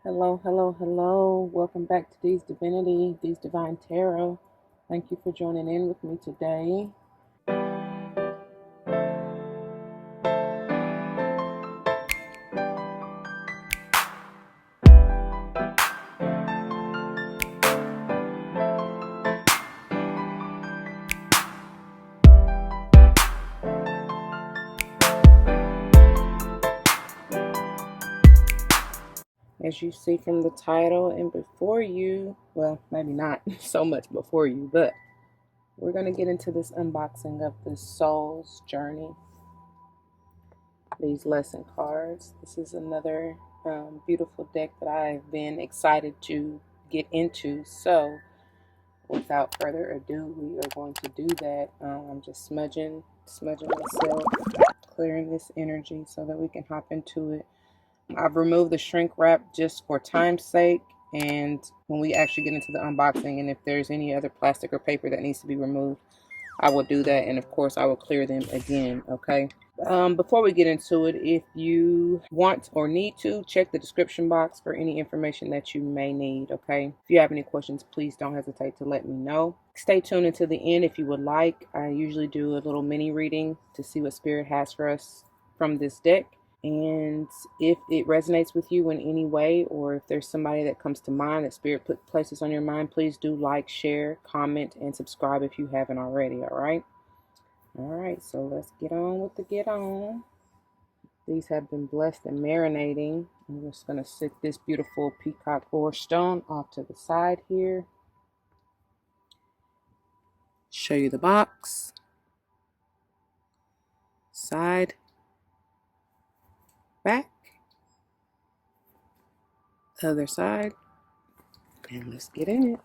Hello, hello, hello. Welcome back to D's Divinity, D's Divine Tarot. Thank you for joining in with me today. As you see from the title and before you, well, maybe not so much before you, but we're going to get into this unboxing of the Soul's Journey. These lesson cards. This is another beautiful deck that I've been excited to get into. So, without further ado, we are going to do that. I'm just smudging myself, clearing this energy so that we can hop into it. I've removed the shrink wrap just for time's sake, and when we actually get into the unboxing, and if there's any other plastic or paper that needs to be removed, I will do that, and of course I will clear them again. Okay. Before we get into it, if you want or need to, check the description box for any information that you may need. Okay. If you have any questions, please don't hesitate to let me know. Stay tuned until the end if you would like. I usually do a little mini reading to see what Spirit has for us from this deck. And if it resonates with you in any way, or if there's somebody that comes to mind that Spirit places on your mind, please do like, share, comment, and subscribe if you haven't already. All right. All right, so let's get on with the get on. These have been blessed and marinating. I'm just going to sit this beautiful peacock ore stone off to the side here. Show you the box. Side. Back. Other side. And let's get in it.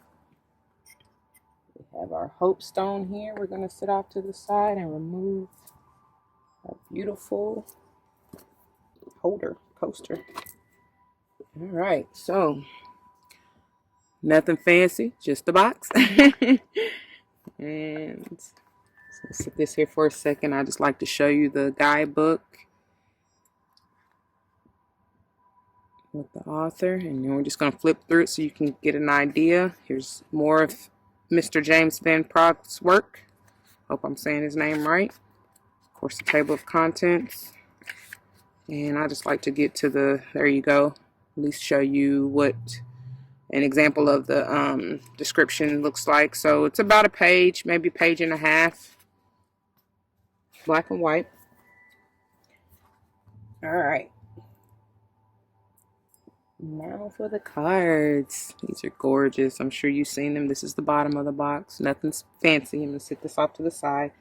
We have our hope stone here. We're going to sit off to the side and remove a beautiful holder, coaster. All right, so nothing fancy, just the box. And so sit this here for a second. I just like to show you the guidebook with the author, and then we're just going to flip through it so you can get an idea. Here's more of Mr. James Van Praag's work. Hope I'm saying his name right. Of course, the table of contents. And I just like to get to the, there you go, at least show you what an example of the description looks like. So it's about a page, maybe a page and a half, black and white. All right. Now for the cards. These are gorgeous. I'm sure you've seen them. This is the bottom of the box. Nothing's fancy. I'm going to sit this off to the side.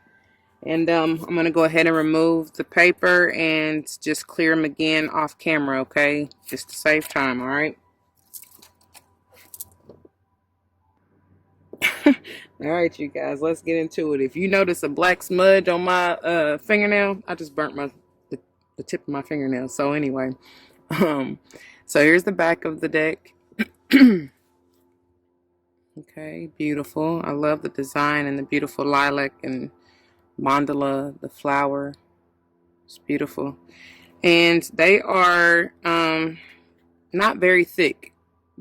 And I'm going to go ahead and remove the paper and just clear them again off camera, okay? Just to save time, all right? All right, you guys, let's get into it. If you notice a black smudge on my fingernail, I just burnt the tip of my fingernail. So anyway, so here's the back of the deck. Okay, beautiful. I love the design and the beautiful lilac and mandala, the flower. It's beautiful. And they are not very thick.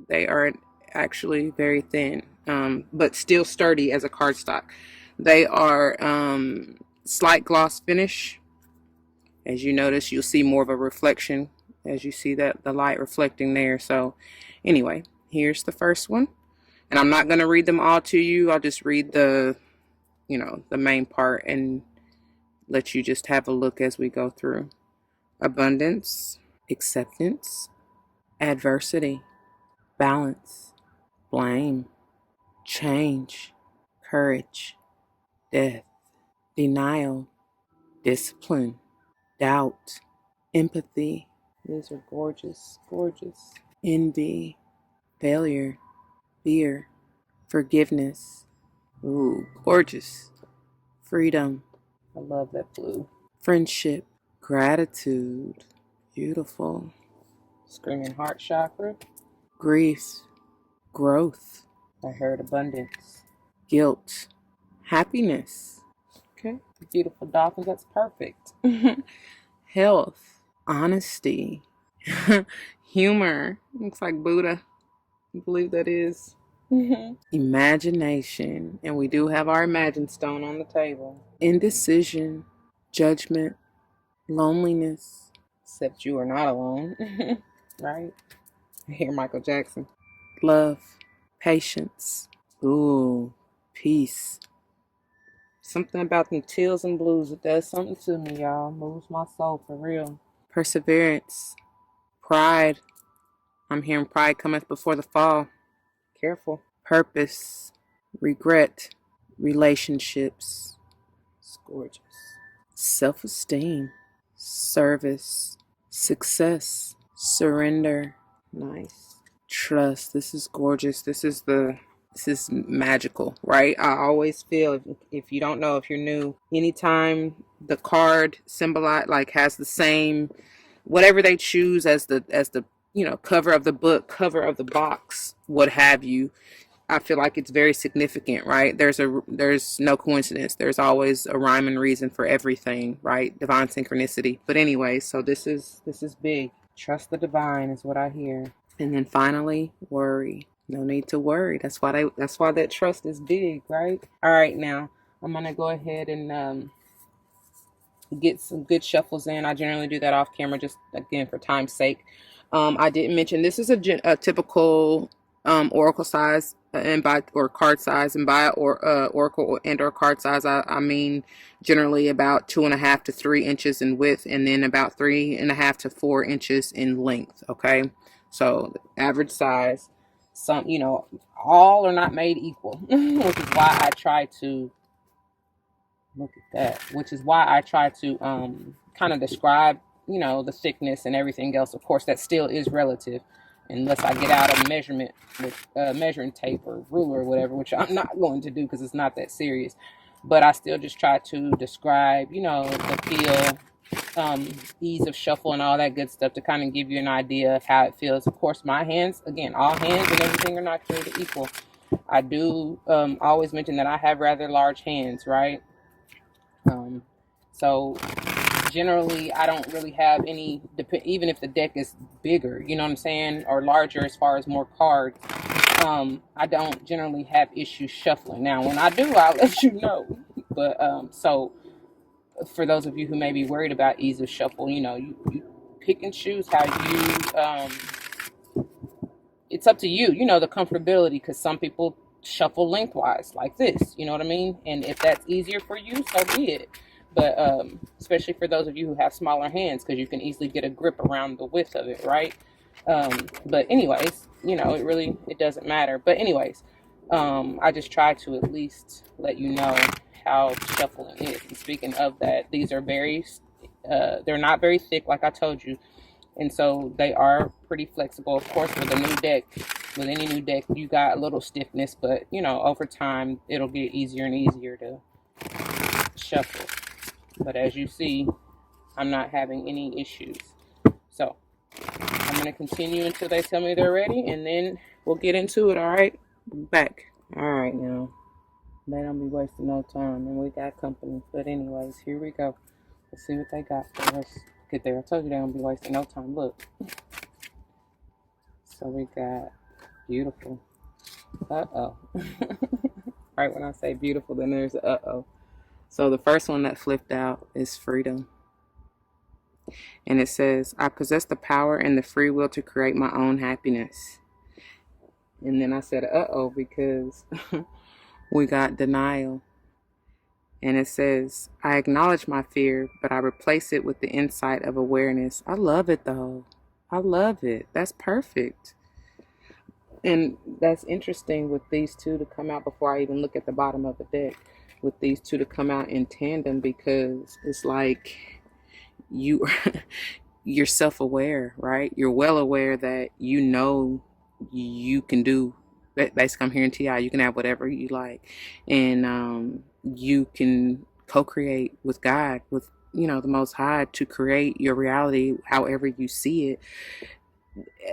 They are actually very thin, but still sturdy as a cardstock. They are slight gloss finish. As you notice, you'll see more of a reflection as you see that the light reflecting there. So anyway, here's the first one. And I'm not going to read them all to you. I'll just read the, the main part and let you just have a look as we go through. Abundance, acceptance, adversity, balance, blame, change, courage, death, denial, discipline, doubt, empathy. These are gorgeous, gorgeous. Envy, failure, fear, forgiveness. Ooh, gorgeous. Freedom. I love that blue. Friendship, gratitude. Beautiful. Screaming heart chakra. Grief, growth. I heard abundance. Guilt, happiness. Okay. Beautiful dolphins. That's perfect. Health, honesty, Humor. Looks like Buddha. I believe that is. Imagination. And we do have our Imagine Stone on the table. Indecision. Judgment. Loneliness. Except you are not alone. Right? I hear Michael Jackson. Love. Patience. Ooh. Peace. Something about them teals and blues. It does something to me, y'all. Moves my soul for real. Perseverance. Pride. I'm hearing pride cometh before the fall. Careful. Purpose. Regret. Relationships. It's gorgeous. Self-esteem. Service. Success. Surrender. Nice. Trust. This is gorgeous. This is magical, right? I always feel, if you don't know, if you're new, anytime the card symbolize, like, has the same, whatever they choose as the cover of the book, cover of the box, what have you, I feel like it's very significant, right? There's no coincidence. There's always a rhyme and reason for everything, right? Divine synchronicity. But anyway, so this is big. Trust the divine is what I hear. And then finally, worry. No need to worry. That's why that trust is big, right? All right, now I'm gonna go ahead and get some good shuffles in. I generally do that off camera, just again for time's sake. I didn't mention this is a typical oracle size or card size, and by oracle and or card size, I mean generally about 2.5 to 3 inches in width, and then about 3.5 to 4 inches in length. Okay, so average size. Some, all are not made equal, which is why I try to look at that. Which is why I try to kind of describe, the thickness and everything else. Of course, that still is relative, unless I get out a measurement with measuring tape or ruler or whatever, which I'm not going to do because it's not that serious. But I still just try to describe, the feel, ease of shuffle and all that good stuff to kind of give you an idea of how it feels. Of course, my hands, again, all hands and everything are not created equal. I do always mention that I have rather large hands, right? So generally I don't really have any, even if the deck is bigger, you know what I'm saying, or larger as far as more cards, I don't generally have issues shuffling. Now when I do, I'll let you know. But so for those of you who may be worried about ease of shuffle, you pick and choose how you it's up to you, the comfortability, because some people shuffle lengthwise like this, you know what I mean? And if that's easier for you, so be it. But especially for those of you who have smaller hands, because you can easily get a grip around the width of it, right? But anyways, it doesn't matter. But anyways, I just try to at least let you know how shuffling is. And speaking of that, these are they're not very thick, like I told you. And so they are pretty flexible. Of course, with any new deck, you got a little stiffness, but over time, it'll get easier and easier to shuffle. But as you see, I'm not having any issues. So I'm going to continue until they tell me they're ready, and then we'll get into it, all right? Back. All right, now. They don't be wasting no time, and we got company. But anyways, here we go. Let's see what they got for us. Get there. I told you they don't be wasting no time. Look. So we got beautiful. Uh-oh. Right when I say beautiful, then there's uh-oh. So the first one that flipped out is freedom. And it says, I possess the power and the free will to create my own happiness. And then I said, uh-oh, because we got denial. And it says, I acknowledge my fear, but I replace it with the insight of awareness. I love it, though. I love it. That's perfect. And that's interesting with these two to come out before I even look at the bottom of the deck. With these two to come out in tandem, because it's like you're self-aware, right? You're well aware that you can do. Basically, I'm hearing T.I. You can have whatever you like, and you can co-create with God, with the Most High, to create your reality however you see it.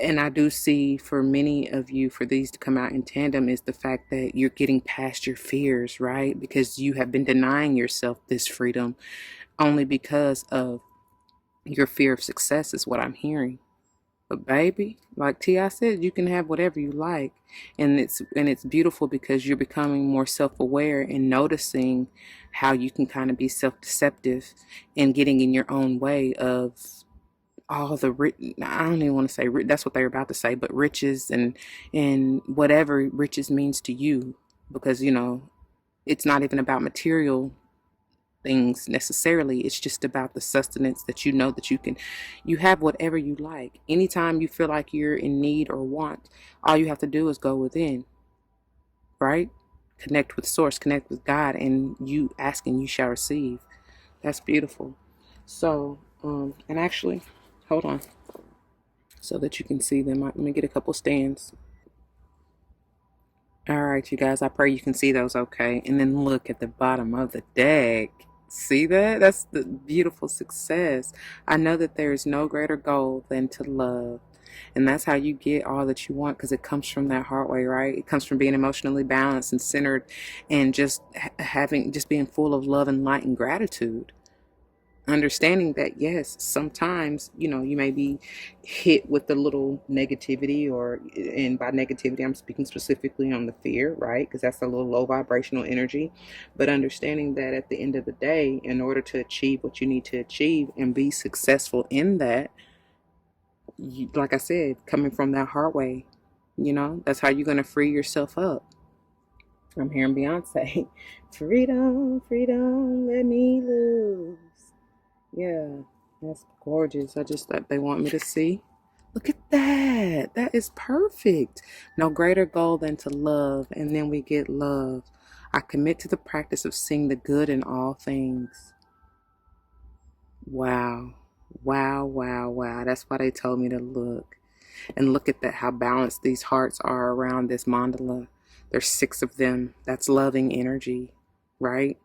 And I do see for many of you, for these to come out in tandem, is the fact that you're getting past your fears, right? Because you have been denying yourself this freedom only because of your fear of success, is what I'm hearing. But baby, like T.I. said, you can have whatever you like. And it's beautiful because you're becoming more self-aware and noticing how you can kind of be self-deceptive and getting in your own way of all the I don't even want to say that's what they're about to say, but riches and whatever riches means to you, because it's not even about material things necessarily. It's just about the sustenance that that you have whatever you like. Anytime you feel like you're in need or want, all you have to do is go within, right? Connect with source, connect with God, and you ask and you shall receive. That's beautiful. So, and actually, hold on, so that you can see them. Let me get a couple stands. All right, you guys, I pray you can see those okay. And then look at the bottom of the deck. See that? That's the beautiful success. I know that there is no greater goal than to love. And that's how you get all that you want, because it comes from that heart way, right? It comes from being emotionally balanced and centered and just just being full of love and light and gratitude. Understanding that, yes, sometimes you may be hit with a little negativity, and by negativity I'm speaking specifically on the fear, right? Because that's a little low vibrational energy. But understanding that at the end of the day, in order to achieve what you need to achieve and be successful in that, like I said, coming from that heart way, that's how you're going to free yourself up. I'm hearing Beyonce. Freedom, freedom, let me loose. Yeah, that's gorgeous. I just thought they want me to see. Look at that. That is perfect. No greater goal than to love, and then we get love. I commit to the practice of seeing the good in all things. Wow. Wow, wow, wow. That's why they told me to look. And look at that, how balanced these hearts are around this mandala. There's 6 of them. That's loving energy, right?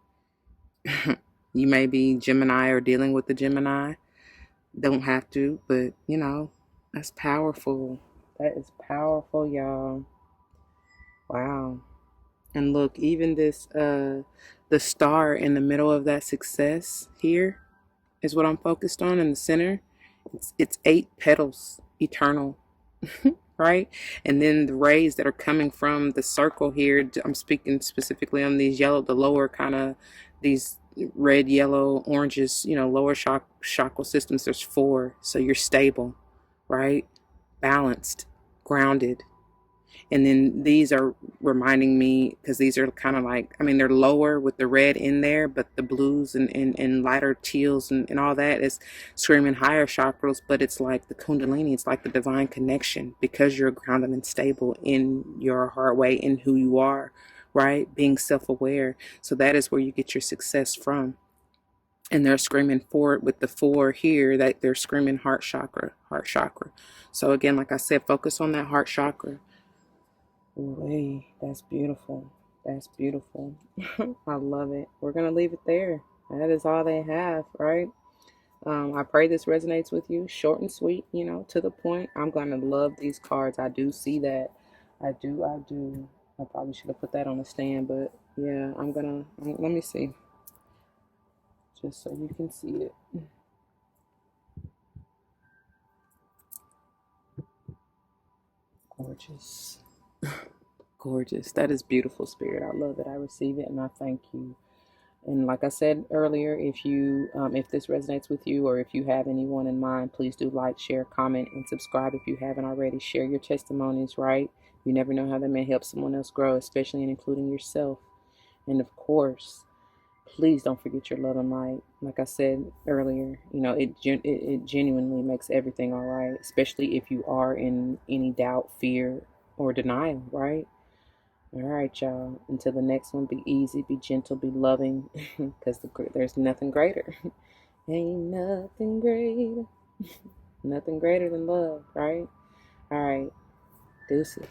You may be Gemini or dealing with the Gemini. Don't have to, but that's powerful. That is powerful, y'all. Wow. And look, even this the star in the middle of that success here is what I'm focused on in the center. It's 8 petals, eternal. Right? And then the rays that are coming from the circle here, I'm speaking specifically on these yellow, the lower kind of these red, yellow, oranges, lower chakra systems. There's 4. So you're stable, right? Balanced, grounded. And then these are reminding me, because these are kind of like, I mean, they're lower with the red in there, but the blues and lighter teals and all that is screaming higher chakras. But it's like the Kundalini, it's like the divine connection, because you're grounded and stable in your heart way, in who you are, right? Being self-aware. So that is where you get your success from. And they're screaming forward with the 4 here, that they're screaming heart chakra, heart chakra. So again, like I said, focus on that heart chakra. Hey, that's beautiful. That's beautiful. I love it. We're going to leave it there. That is all they have, right? I pray this resonates with you. Short and sweet, to the point. I'm going to love these cards. I do see that. I do. I probably should have put that on a stand, but yeah, let me see. Just so you can see it. Gorgeous. Gorgeous. That is beautiful, Spirit. I love it. I receive it, and I thank you. And like I said earlier, if this resonates with you, or if you have anyone in mind, please do like, share, comment, and subscribe if you haven't already. Share your testimonies, right? You never know how that may help someone else grow, especially and including yourself. And of course, please don't forget your love and light. Like I said earlier, it genuinely makes everything all right, especially if you are in any doubt, fear, or denial, right? All right, y'all. Until the next one, be easy, be gentle, be loving, because there's nothing greater. Ain't nothing greater. Nothing greater than love, right? All right. Deuces.